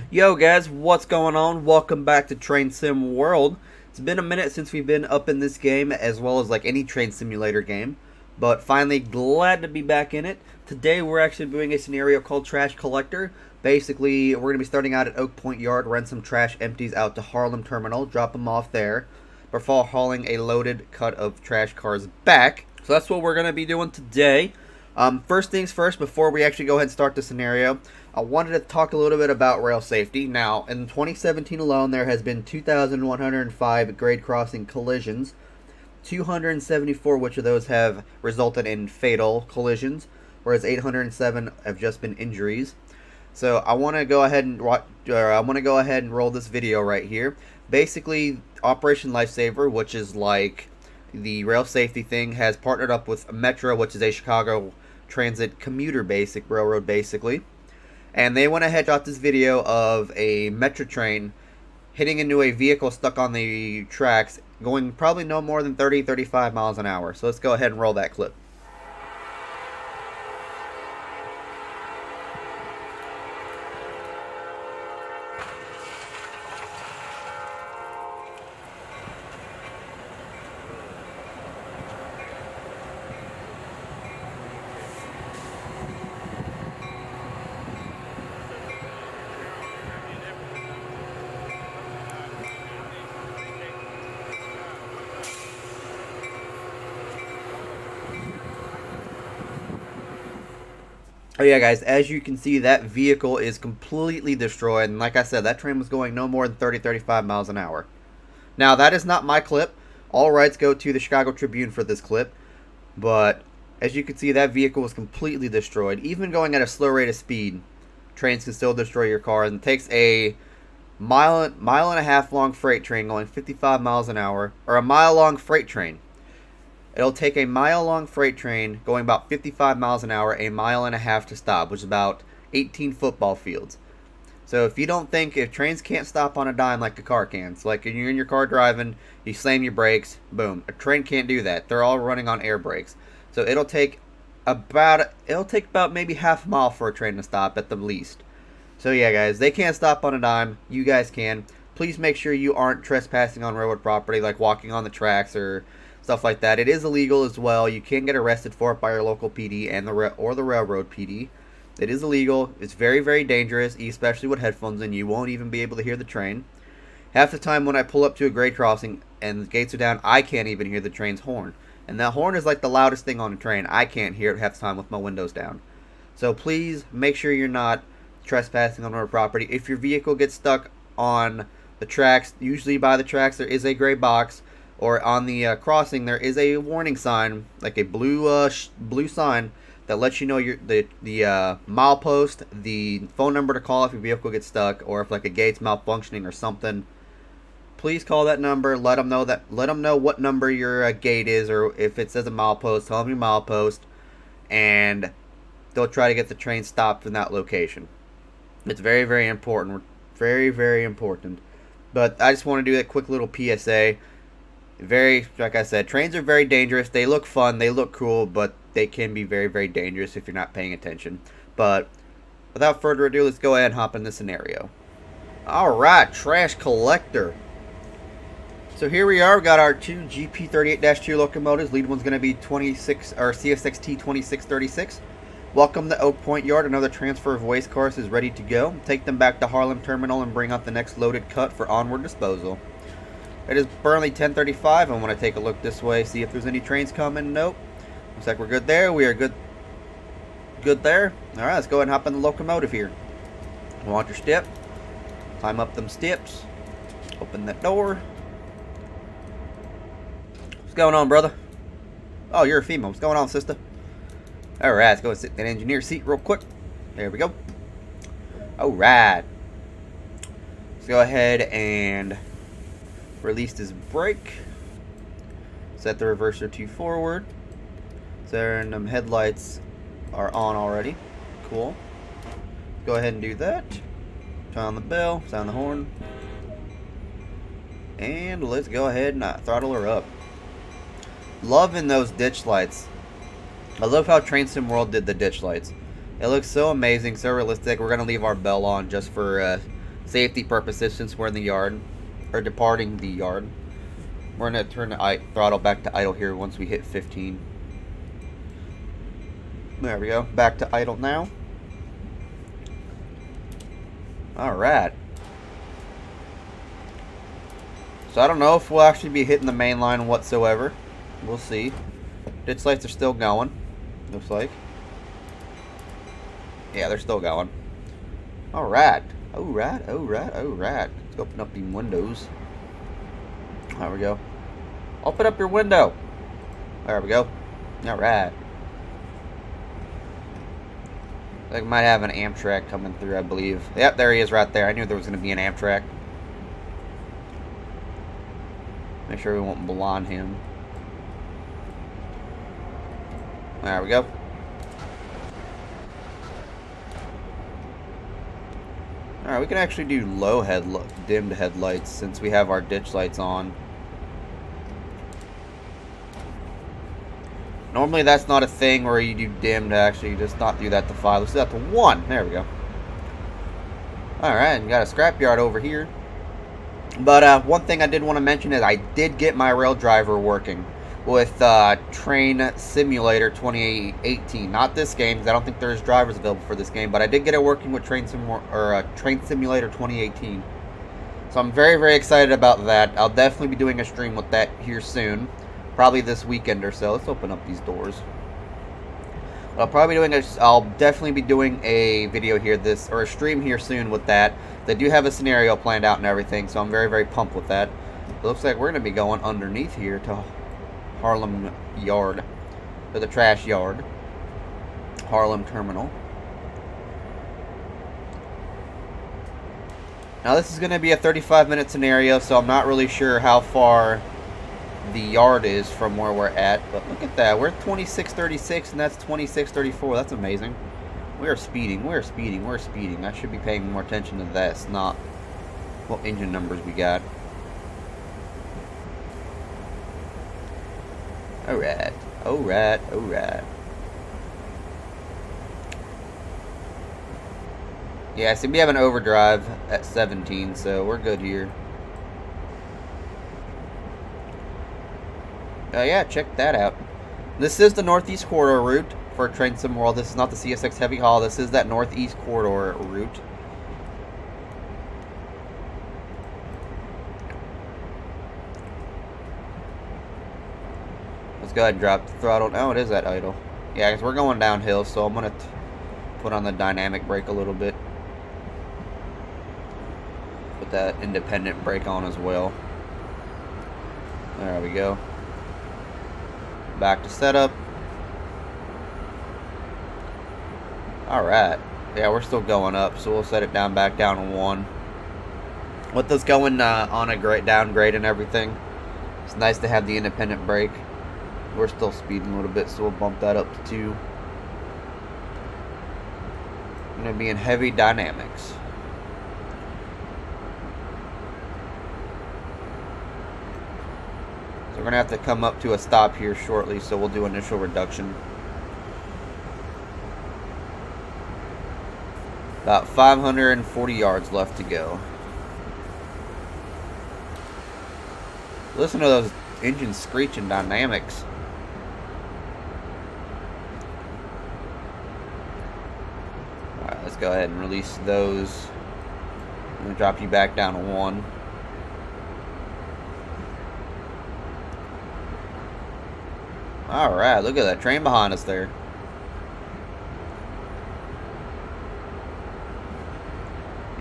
Yo guys, what's going on? Welcome back to Train Sim World. It's been a minute since we've been up in this game, as well as like any train simulator game, but finally glad to be back in it. Today we're actually doing a scenario called Trash Collector. Basically, we're going to be starting out at Oak Point Yard, rent some trash empties out to Haulin Terminal, drop them off there, before hauling a loaded cut of trash cars back. So that's what we're going to be doing today. First things first, before we actually go ahead and start the scenario, I wanted to talk a little bit about rail safety. Now, in 2017 alone, there has been 2,105 grade crossing collisions, 274 which of those have resulted in fatal collisions, whereas 807 have just been injuries. So I want to go ahead and roll this video right here. Basically, Operation Lifesaver, which is like the rail safety thing, has partnered up with Metro, which is a Chicago Transit commuter railroad basically, and they went ahead and shot this video of a Metro train hitting into a vehicle stuck on the tracks, going probably no more than 30-35 miles an hour. So let's go ahead and roll that clip. Oh yeah, guys, as you can see, that vehicle is completely destroyed, and like I said, that train was going no more than 30-35 miles an hour. Now, that is not my clip. All rights go to the Chicago Tribune for this clip, but as you can see, that vehicle was completely destroyed. Even going at a slow rate of speed, trains can still destroy your car, and it takes a mile and a half long freight train going 55 miles an hour, or a mile long freight train. It'll take a mile-long freight train going about 55 miles an hour, a mile and a half to stop, which is about 18 football fields. So if you don't think, if trains can't stop on a dime like a car can, so like when you're in your car driving, you slam your brakes, boom. A train can't do that. They're all running on air brakes. So it'll take about maybe half a mile for a train to stop at the least. So yeah, guys, they can't stop on a dime. You guys can. Please make sure you aren't trespassing on railroad property, like walking on the tracks or stuff like that. It is illegal as well. You can get arrested for it by your local PD and the railroad PD. It is illegal. It's very, very dangerous, especially with headphones in. You won't even be able to hear the train. Half the time when I pull up to a grade crossing and the gates are down, I can't even hear the train's horn. And that horn is like the loudest thing on a train. I can't hear it half the time with my windows down. So please make sure you're not trespassing on our property. If your vehicle gets stuck on the tracks, usually by the tracks there is a gray box, or on the crossing there is a warning sign, like a blue sign that lets you know the milepost, the phone number to call if your vehicle gets stuck, or if like a gate's malfunctioning or something. Please call that number. Let them know what number your gate is, or if it says a milepost, tell them your milepost, and they'll try to get the train stopped in that location. It's very, very important. Very, very important. But I just want to do that quick little PSA. Like I said, trains are very dangerous. They look fun, they look cool, but they can be very, very dangerous if you're not paying attention. But without further ado, let's go ahead and hop in the scenario. Alright, Trash Collector. So here we are. We got our two GP38-2 locomotives. Lead one's going to be CSXT 2636. Welcome to Oak Point Yard. Another transfer of waste cars is ready to go. Take them back to Haulin Terminal and bring out the next loaded cut for onward disposal. It is currently 10:35. I want to take a look this way, see if there's any trains coming. Nope. Looks like we're good there. We are good there. Alright, let's go ahead and hop in the locomotive here. Launch your step. Climb up them steps. Open that door. What's going on, brother? Oh, you're a female. What's going on, sister? Alright, let's go and sit in that engineer seat real quick. There we go. Alright. Let's go ahead and release this brake. Set the reverser to forward. So them headlights are on already. Cool. Go ahead and do that. Turn on the bell, sound the horn. And let's go ahead and throttle her up. Loving those ditch lights. I love how Train Sim World did the ditch lights. It looks so amazing, so realistic. We're going to leave our bell on just for safety purposes, since we're in the yard, or departing the yard. We're going to turn the throttle back to idle here once we hit 15. There we go. Back to idle now. Alright. So I don't know if we'll actually be hitting the main line whatsoever. We'll see. Ditch lights are still going, looks like. Yeah, they're still going. Alright. Alright, alright, alright. Let's open up the windows. There we go. Open up your window. There we go. Alright. I might have an Amtrak coming through, I believe. Yep, there he is right there. I knew there was going to be an Amtrak. Make sure we won't blonde him. There we go. Alright, we can actually do low dimmed headlights since we have our ditch lights on. Normally that's not a thing where you do dimmed, actually. Just not do that to 5. Let's do that to 1. There we go. Alright, we got a scrapyard over here. But one thing I did want to mention is I did get my rail driver working with Train Simulator 2018. Not this game, because I don't think there's drivers available for this game, but I did get it working with Train Simulator 2018. So I'm very, very excited about that. I'll definitely be doing a stream with that here soon. Probably this weekend or so. Let's open up these doors. I'll definitely be doing a video here, or a stream here soon with that. They do have a scenario planned out and everything, so I'm very, very pumped with that. It looks like we're going to be going underneath here to Harlem Yard, to the trash yard, Harlem Terminal. Now this is going to be a 35-minute scenario, so I'm not really sure how far the yard is from where we're at, but look at that. We're 2636 and that's 2634. That's amazing. We are speeding. We're speeding. We're speeding. I should be paying more attention to this, not what engine numbers we got. Alright. Alright. Alright. Yeah, see, we have an overdrive at 17, so we're good here. Yeah, check that out. This is the Northeast Corridor route for Train Sim World. This is not the CSX Heavy Haul. This is that Northeast Corridor route. Let's go ahead and drop the throttle. Oh, it is at idle. Yeah, because we're going downhill, so I'm going to put on the dynamic brake a little bit. Put that independent brake on as well. There we go. Back to setup. Alright. Yeah, we're still going up, so we'll set it back down to 1. With this going on a great downgrade and everything, it's nice to have the independent brake. We're still speeding a little bit, so we'll bump that up to 2. I'm going to be in heavy dynamics. We're going to have to come up to a stop here shortly, so we'll do initial reduction. About 540 yards left to go. Listen to those engines screeching dynamics. Alright, let's go ahead and release those. I'm going to drop you back down to 1. Alright, look at that train behind us there.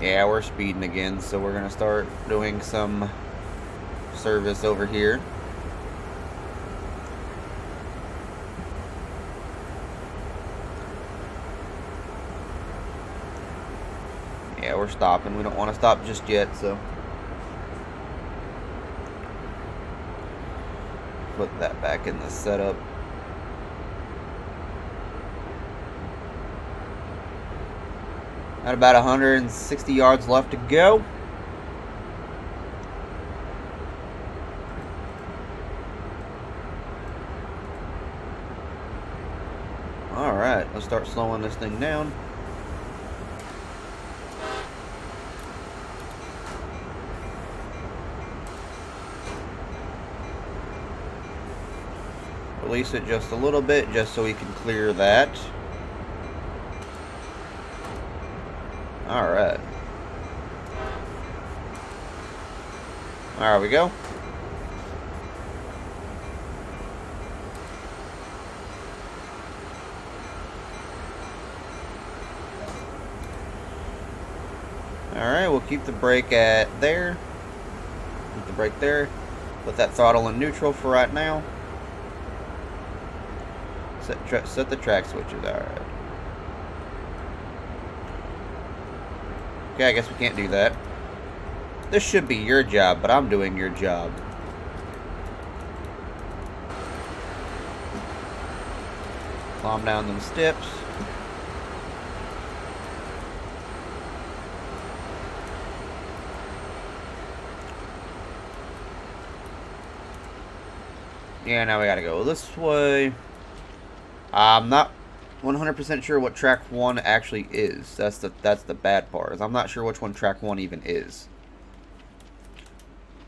Yeah, we're speeding again, so we're going to start doing some service over here. Yeah, we're stopping. We don't want to stop just yet, so put that back in the setup. Got about 160 yards left to go. Alright, let's start slowing this thing down. release it just a little bit, just so we can clear that. Alright. There we go. Alright, we'll keep the brake at there. Keep the brake there. Put that throttle in neutral for right now. Set the track switches. Alright. Okay, I guess we can't do that. This should be your job, but I'm doing your job. Climb down them steps. Yeah, now we gotta go this way. I'm not 100% sure what track 1 actually is. That's the bad part. Is I'm not sure which one track 1 even is.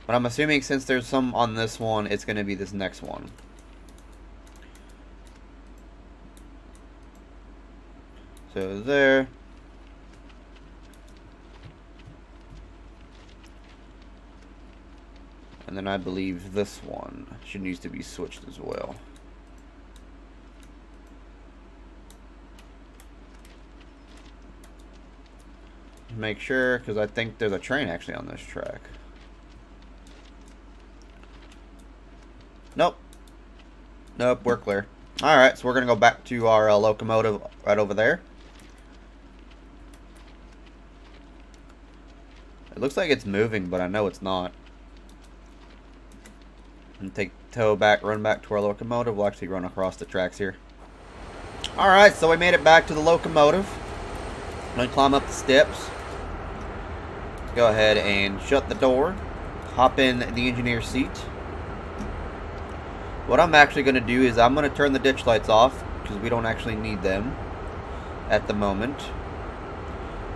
But I'm assuming since there's some on this one, it's gonna be this next one. So there. And then I believe this one should need to be switched as well. Make sure, because I think there's a train actually on this track. Nope. Nope, we're clear. Alright, so we're going to go back to our locomotive right over there. It looks like it's moving, but I know it's not. And take tow back, run back to our locomotive. We'll actually run across the tracks here. Alright, so we made it back to the locomotive. I'm going to climb up the steps. Go ahead and shut the door. Hop in the engineer's seat. What I'm actually going to do is I'm going to turn the ditch lights off, because we don't actually need them at the moment.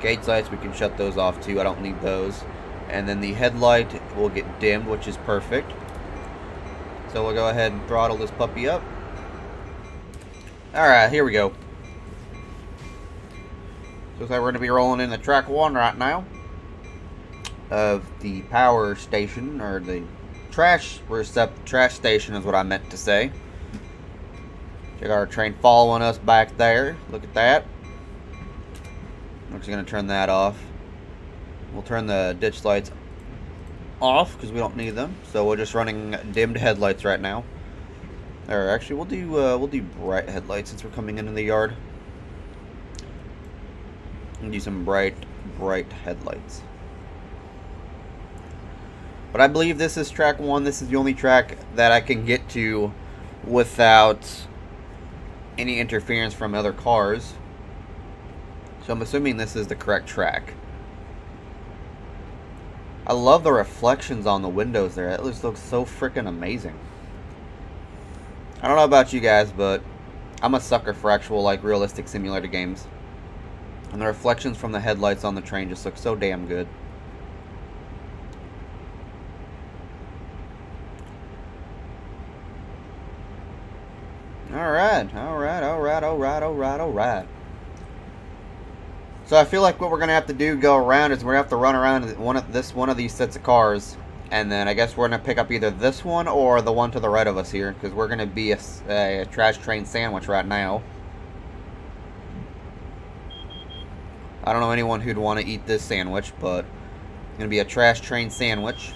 Gauge lights, we can shut those off too. I don't need those. And then the headlight will get dimmed, which is perfect. So we'll go ahead and throttle this puppy up. Alright, here we go. Looks like we're going to be rolling into track 1 right now of the power station, or the trash station is what I meant to say. Check out our train following us back there. Look at that. I'm just going to turn that off. We'll turn the ditch lights off because we don't need them. So we're just running dimmed headlights right now. Or actually, we'll do bright headlights since we're coming into the yard. And do some bright headlights. But I believe this is track 1. This is the only track that I can get to without any interference from other cars. So I'm assuming this is the correct track. I love the reflections on the windows there. It just looks so freaking amazing. I don't know about you guys, but I'm a sucker for actual, like, realistic simulator games. And the reflections from the headlights on the train just look so damn good. Alright. So I feel like what we're gonna have to do go around is we're gonna have to run around one of these sets of cars, and then I guess we're gonna pick up either this one or the one to the right of us here, because we're gonna be a trash train sandwich right now. I don't know anyone who'd want to eat this sandwich, but it's gonna be a trash train sandwich.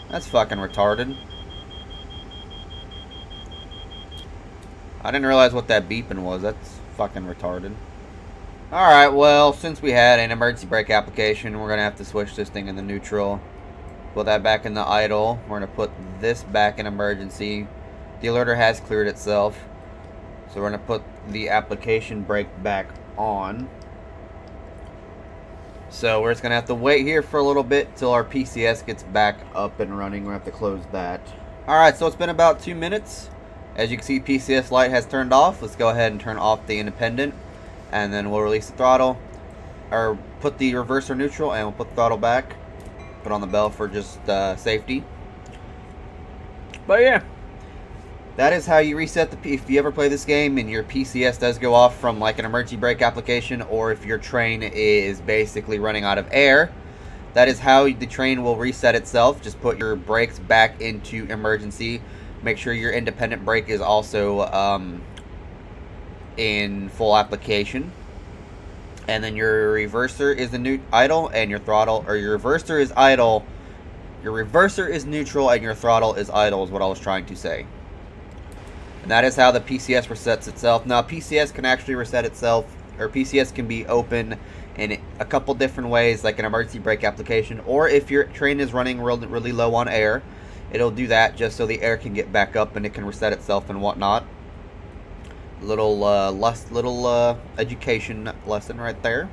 That's fucking retarded. I didn't realize what that beeping was. That's fucking retarded. Alright, well, since we had an emergency brake application, we're going to have to switch this thing in the neutral. Put that back in the idle. We're going to put this back in emergency. The alerter has cleared itself. So we're going to put the application brake back on. So we're just going to have to wait here for a little bit till our PCS gets back up and running. We're going to have to close that. Alright, so it's been about 2 minutes. As you can see, PCS light has turned off. Let's go ahead and turn off the independent. And then we'll release the throttle. Or put the reverser neutral and we'll put the throttle back. it on the bell for just safety. But yeah, that is how you reset the if you ever play this game and your PCS does go off from like an emergency brake application, or if your train is basically running out of air. That is how the train will reset itself. Just put your brakes back into emergency. Make sure your independent brake is also in full application. And then your reverser is the idle, and your throttle, or your reverser is idle. Your reverser is neutral, and your throttle is idle, is what I was trying to say. And that is how the PCS resets itself. Now, PCS can actually reset itself, or PCS can be open in a couple different ways, like an emergency brake application, or if your train is running really low on air, it'll do that just so the air can get back up and it can reset itself and whatnot. Little education lesson right there.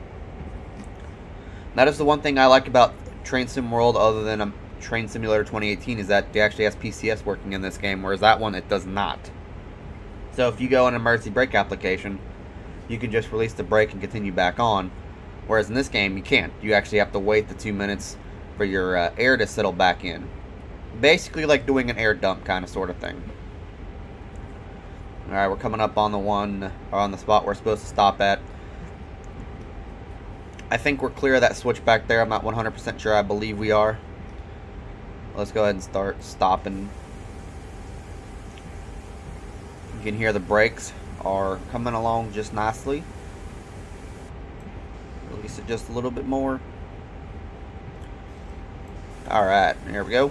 That is the one thing I like about Train Sim World, other than Train Simulator 2018, is that it actually has PCS working in this game, whereas that one, it does not. So if you go in an emergency brake application, you can just release the brake and continue back on. Whereas in this game, you can't. You actually have to wait the 2 minutes for your air to settle back in. Basically like doing an air dump kind of sort of thing. Alright, we're coming up on the spot we're supposed to stop at. I think we're clear of that switch back there. I'm not 100% sure. I believe we are. Let's go ahead and start stopping. You can hear the brakes are coming along just nicely. Release it just a little bit more. Alright, here we go.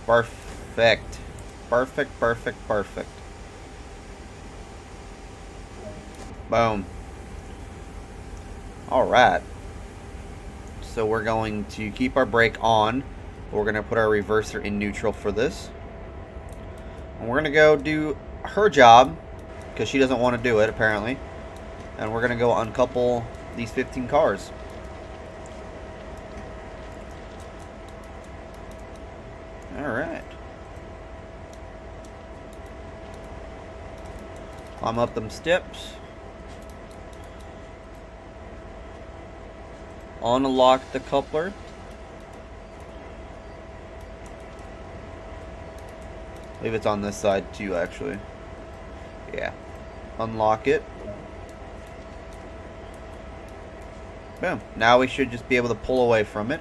Perfect. Perfect, perfect, perfect. Boom. Alright. So we're going to keep our brake on. We're going to put our reverser in neutral for this. And we're going to go do her job, because she doesn't want to do it, apparently. And we're going to go uncouple these 15 cars. Alright. Climb up them steps. Unlock the coupler. I believe it's on this side too, actually. Yeah. Unlock it. Boom. Now we should just be able to pull away from it.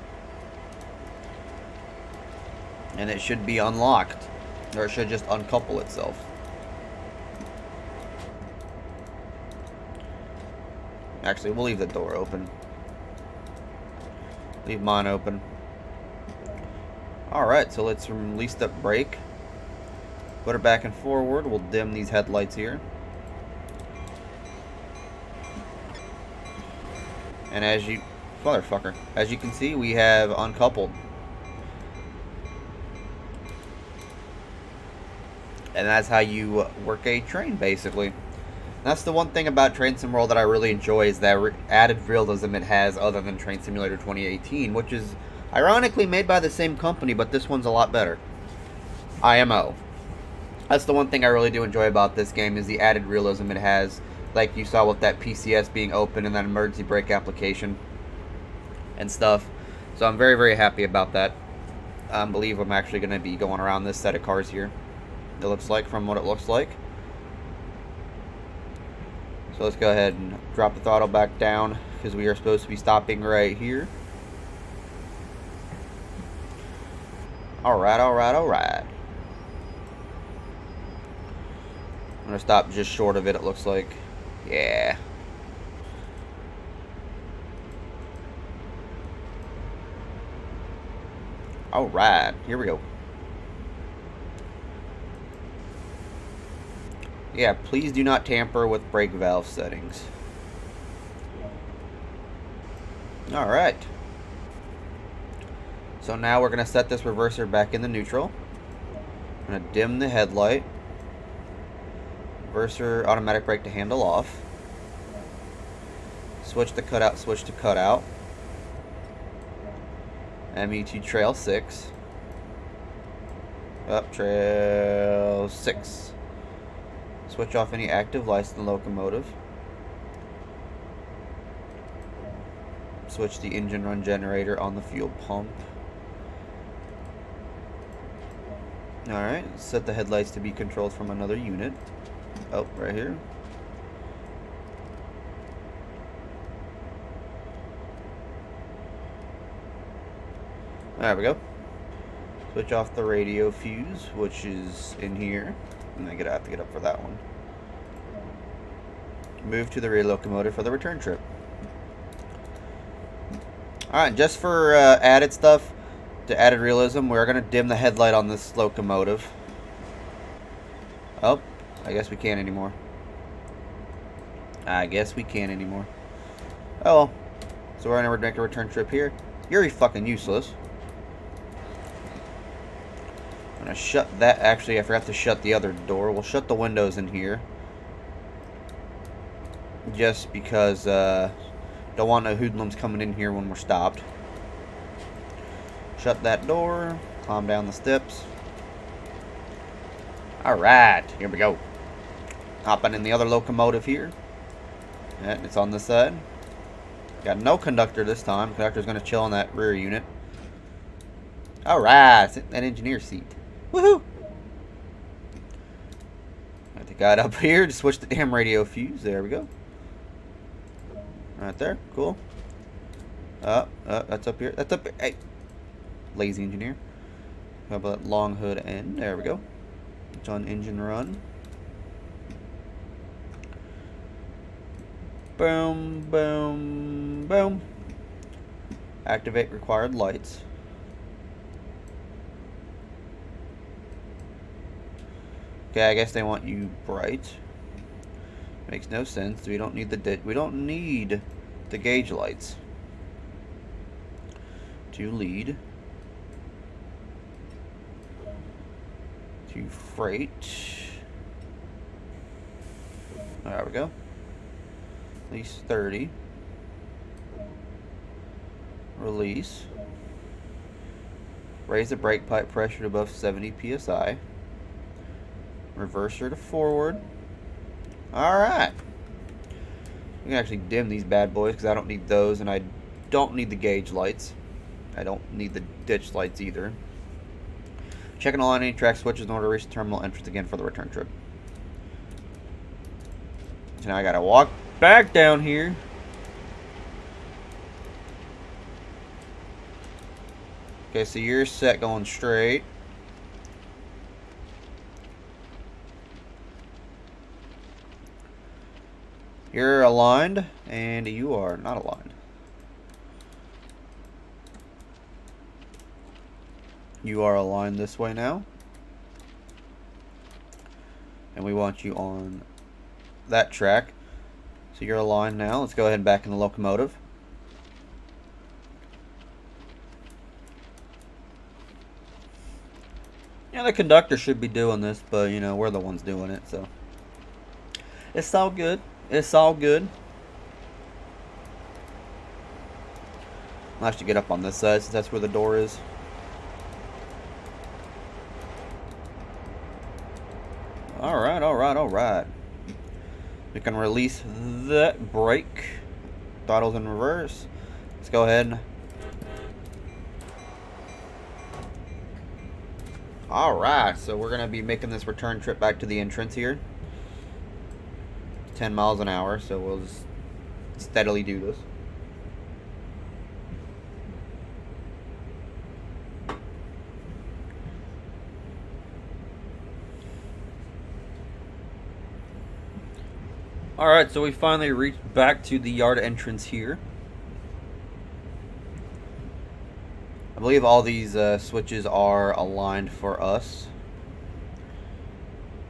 And it should be unlocked. Or it should just uncouple itself. Actually, we'll leave the door open. Leave mine open. Alright, so let's release that brake. Put her back and forward. We'll dim these headlights here. And as you... Motherfucker. As you can see, we have uncoupled. And that's how you work a train, basically. And that's the one thing about Train Sim World that I really enjoy, is that added realism it has other than Train Simulator 2018, which is ironically made by the same company, but this one's a lot better. IMO. That's the one thing I really do enjoy about this game, is the added realism it has, like you saw with that PCS being open and that emergency brake application and stuff. So I'm very, very happy about that. I believe I'm actually going to be going around this set of cars here. It looks like, from what it looks like. So let's go ahead and drop the throttle back down, because we are supposed to be stopping right here. Alright, alright, alright. I'm going to stop just short of it, it looks like. Yeah. Alright, here we go. Yeah, please do not tamper with brake valve settings. Alright. So now we're going to set this reverser back into neutral. I'm going to dim the headlight. Reverser automatic brake to handle off. Switch to cutout, switch to cutout. ME2 trail 6. Up trail 6. Switch off any active lights in the locomotive. switch the engine run generator on the fuel pump. Alright, set the headlights to be controlled from another unit. Oh, right here. There we go. Switch off the radio fuse, which is in here. And I have to get up for that one. Move to the rear locomotive for the return trip. Alright, just for added stuff, to added realism, we're going to dim the headlight on this locomotive. Oh, I guess we can't anymore. Oh well. So we're going to make a return trip here. You're fucking useless. I'm going to shut that. Actually, I forgot to shut the other door. We'll shut the windows in here. Just because don't want no hoodlums coming in here when we're stopped. Shut that door. Climb down the steps. Alright, here we go. Hopping in the other locomotive here. And it's on this side. Got no conductor this time. Conductor's going to chill on that rear unit. Alright, sit in that engineer seat. Woohoo! Got the guy up here to switch the damn radio fuse. There we go. Right there, cool. That's up here. That's up here. Hey, lazy engineer. How about that long hood end? There we go. It's on engine run. Boom, boom, boom. Activate required lights. Okay, I guess they want you bright. Makes no sense. We don't need the gauge lights to lead to freight. There we go. At least 30. Release. Raise the brake pipe pressure to above 70 psi. Reverser to forward. Alright. We can actually dim these bad boys because I don't need those, and I don't need the gauge lights. I don't need the ditch lights either. Checking all on any track switches in order to reach the terminal entrance again for the return trip. So now I gotta walk back down here. Okay, so you're set going straight. You're aligned, and you are not aligned. You are aligned this way now. And we want you on that track. So you're aligned now. Let's go ahead and back in the locomotive. Yeah, the conductor should be doing this, but, you know, we're the ones doing it, so. It's all good. It's all good. I'll have to get up on this side since that's where the door is. Alright, alright, alright. We can release that brake. Throttle's in reverse. Let's go ahead. Alright, so we're going to be making this return trip back to the entrance here. 10 miles an hour, so we'll just steadily do this. Alright, so we finally reached back to the yard entrance here. I believe all these switches are aligned for us.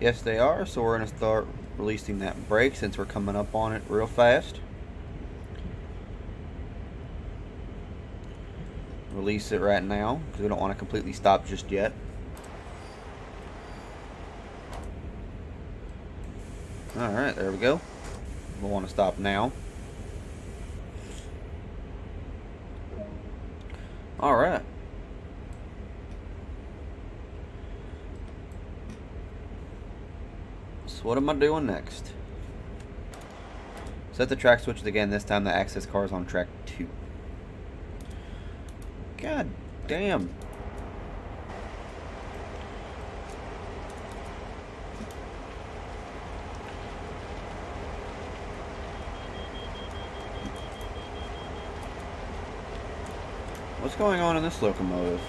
Yes, they are, so we're going to start releasing that brake since we're coming up on it real fast. Release it right now because we don't want to completely stop just yet. Alright, there we go. We'll want to stop now. Alright. So what am I doing next? Set the track switches again. This time the access car is on track 2. God damn. What's going on in this locomotive?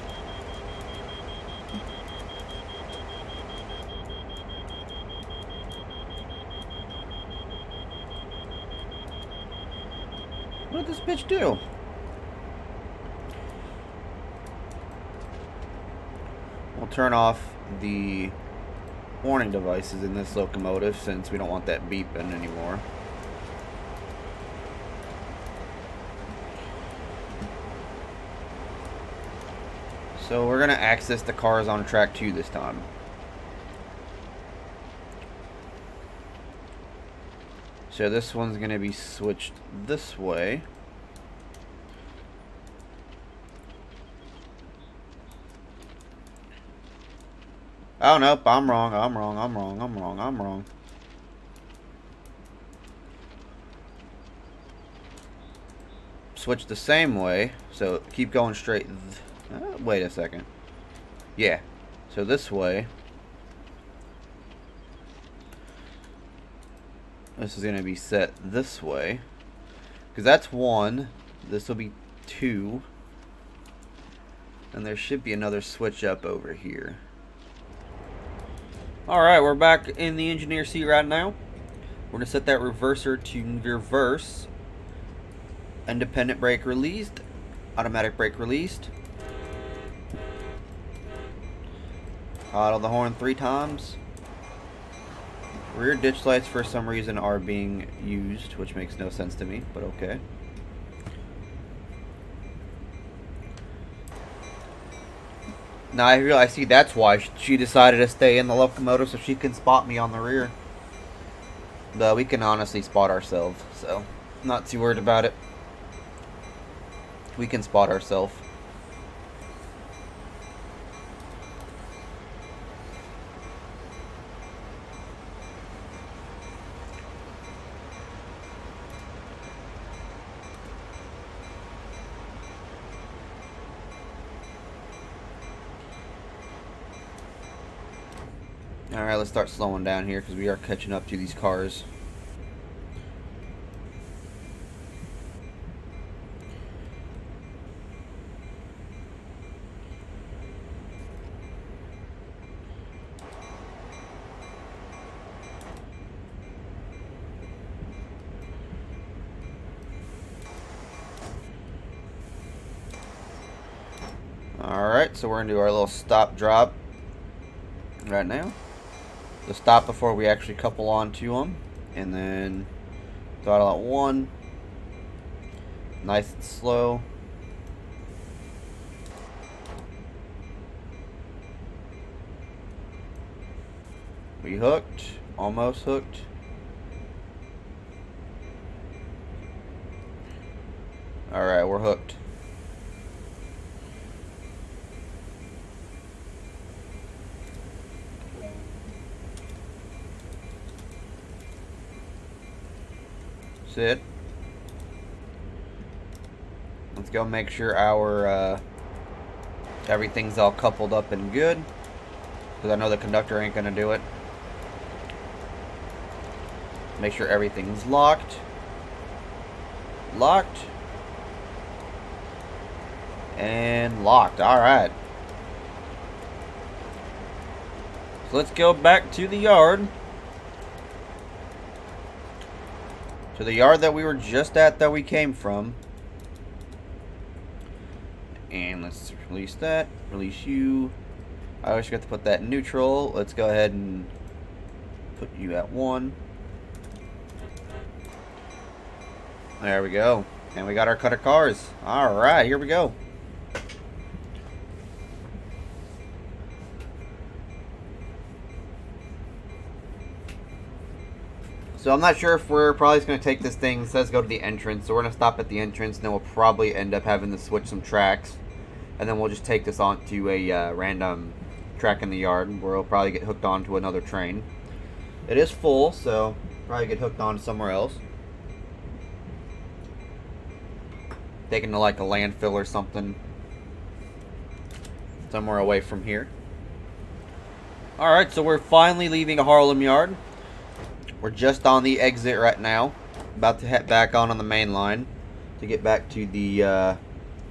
What did this bitch do? We'll turn off the warning devices in this locomotive since we don't want that beeping anymore. So we're going to access the cars on track 2 this time. So this one's going to be switched this way. Oh, nope, I'm wrong. Switch the same way, so keep going straight. Wait a second. Yeah, so this way. This is going to be set this way. Because that's 1. This will be 2. And there should be another switch up over here. Alright, we're back in the engineer seat right now. We're going to set that reverser to reverse. Independent brake released. Automatic brake released. Auto the horn 3 times. Rear ditch lights for some reason are being used, which makes no sense to me, but okay. Now I see that's why she decided to stay in the locomotive so she can spot me on the rear. Though we can honestly spot ourselves, so not too worried about it. We can spot ourselves. Alright, let's start slowing down here because we are catching up to these cars. Alright, so we're going to do our little stop drop right now. The stop before we actually couple onto them, and then throttle at 1, nice and slow. We hooked, almost hooked. Alright, we're hooked. Sit. Let's go make sure our everything's all coupled up and good, because I know the conductor ain't gonna do it. Make sure everything's locked, and locked. All right. So let's go back to the yard. To the yard that we were just at, that we came from. And let's release that. Release you. I always forget to put that in neutral. Let's go ahead and put you at 1. There we go. And we got our cut of cars. Alright, here we go. So I'm not sure if we're probably just going to take this thing. It says go to the entrance. So we're going to stop at the entrance. And then we'll probably end up having to switch some tracks. And then we'll just take this onto a random track in the yard, where we'll probably get hooked onto another train. It is full, so probably get hooked on somewhere else. Taken to like a landfill or something. somewhere away from here. Alright, so we're finally leaving a Haulin yard. We're just on the exit right now. About to head back on the main line to get back to the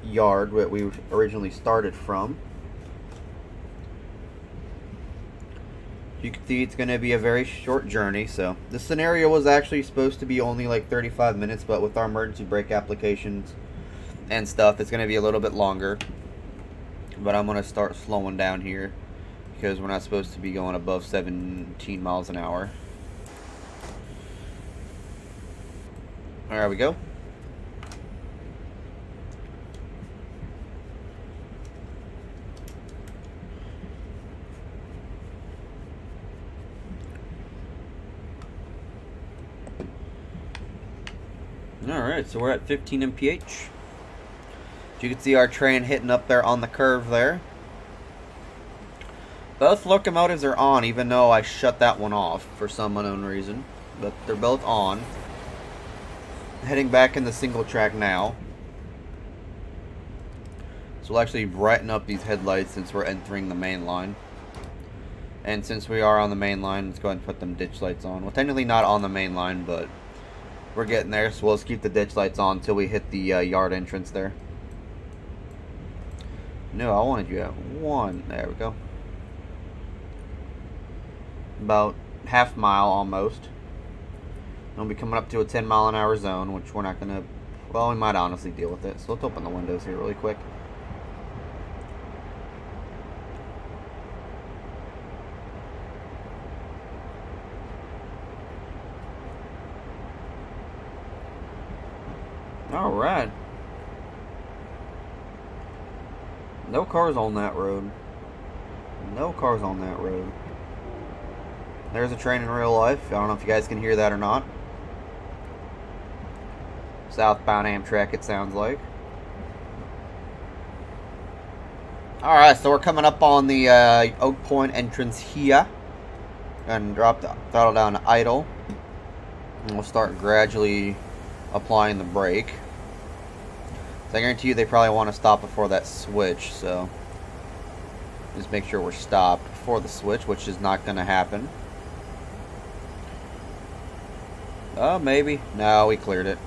yard that we originally started from. You can see it's going to be a very short journey. So this scenario was actually supposed to be only like 35 minutes, but with our emergency brake applications and stuff, it's going to be a little bit longer. But I'm going to start slowing down here because we're not supposed to be going above 17 miles an hour. There we go. Alright, so we're at 15 mph. You can see our train hitting up there on the curve there. Both locomotives are on, even though I shut that one off for some unknown reason. But they're both on. Heading back in the single track now. So we'll actually brighten up these headlights since we're entering the main line. And since we are on the main line, let's go ahead and put them ditch lights on. Well, technically not on the main line, but we're getting there, so we'll just keep the ditch lights on until we hit the yard entrance there. No, I wanted you at 1. There we go. About half mile almost. We'll be coming up to a 10-mile-an-hour zone, which we're not going to... Well, we might honestly deal with it. So let's open the windows here really quick. Alright. No cars on that road. No cars on that road. There's a train in real life. I don't know if you guys can hear that or not. Southbound Amtrak, it sounds like. Alright, so we're coming up on the Oak Point entrance here. And drop the throttle down to idle. And we'll start gradually applying the brake. So I guarantee you they probably want to stop before that switch, so just make sure we're stopped before the switch, which is not going to happen. Oh, maybe. No, we cleared it.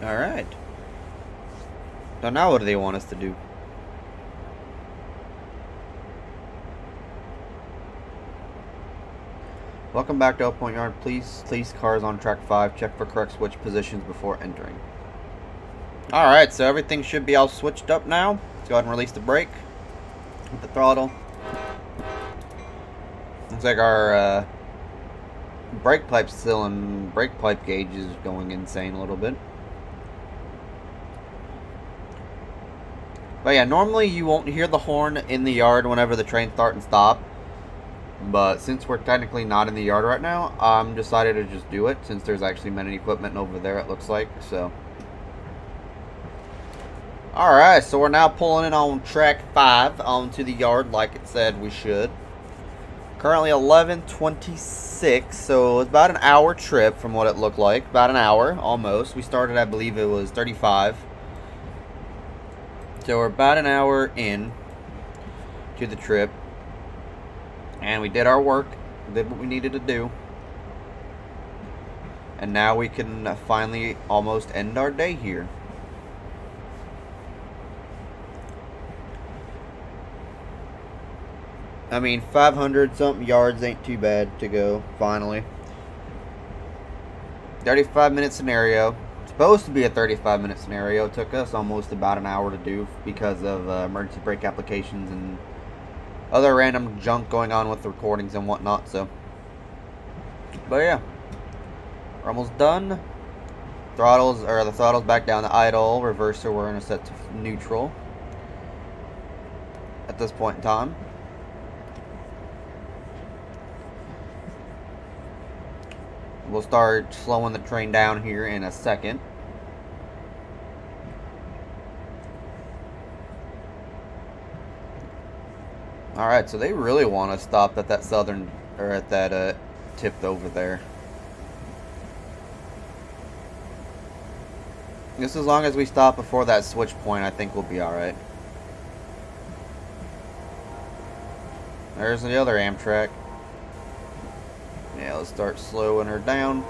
Alright. So now what do they want us to do? Welcome back to Oak Point Yard. Please place cars on track 5. Check for correct switch positions before entering. Alright, so everything should be all switched up now. Let's go ahead and release the brake. With the throttle. Looks like our brake pipe still and brake pipe gauge is going insane a little bit. But yeah, normally you won't hear the horn in the yard whenever the trains start and stop. But since we're technically not in the yard right now, I'm decided to just do it since there's actually many equipment over there, it looks like. So, alright, so we're now pulling in on track 5 onto the yard like it said we should. Currently 11:26, so it's about an hour trip from what it looked like. About an hour, almost. We started, I believe it was 35. So we're about an hour in to the trip. And we did our work, did what we needed to do. And now we can finally almost end our day here. I mean, 500 something yards ain't too bad to go, finally. 35-minute scenario. Supposed to be a 35-minute scenario. It took us almost about an hour to do because of emergency brake applications and other random junk going on with the recordings and whatnot, so. But yeah. We're almost done. The throttle's back down to idle. Reverser, we're going to set to neutral at this point in time. We'll start slowing the train down here in a second. Alright, so they really want to stop at that southern, or at that tip over there. Just as long as we stop before that switch point, I think we'll be alright. There's the other Amtrak. Yeah, let's start slowing her down.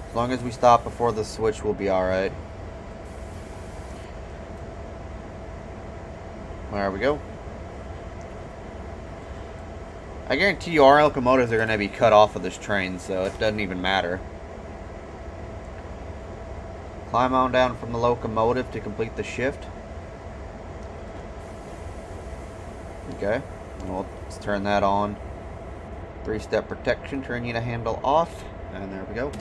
As long as we stop before the switch, we'll be alright. There we go. I guarantee you our locomotives are going to be cut off of this train, so it doesn't even matter. Climb on down from the locomotive to complete the shift. Okay, well, let's turn that on. 3-step protection, turn you to handle off, and there we go.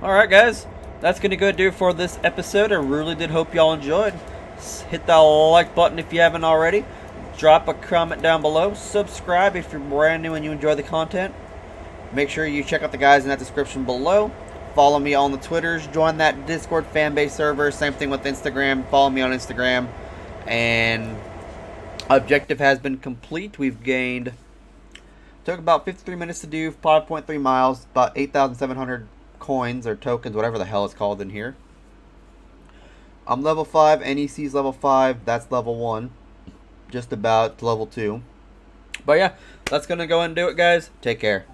Alright guys, that's going to go do for this episode. I really did hope y'all enjoyed. Hit that like button if you haven't already. Drop a comment down below. Subscribe if you're brand new and you enjoy the content. Make sure you check out the guys in that description below. Follow me on the Twitters. Join that Discord fanbase server. Same thing with Instagram. Follow me on Instagram. And objective has been complete. We've gained... Took about 53 minutes to do. 5.3 miles. About 8,700 coins or tokens. Whatever the hell it's called in here. I'm level 5. NEC's level 5. That's level 1. Just about level 2. But yeah, that's going to go and do it, guys. Take care.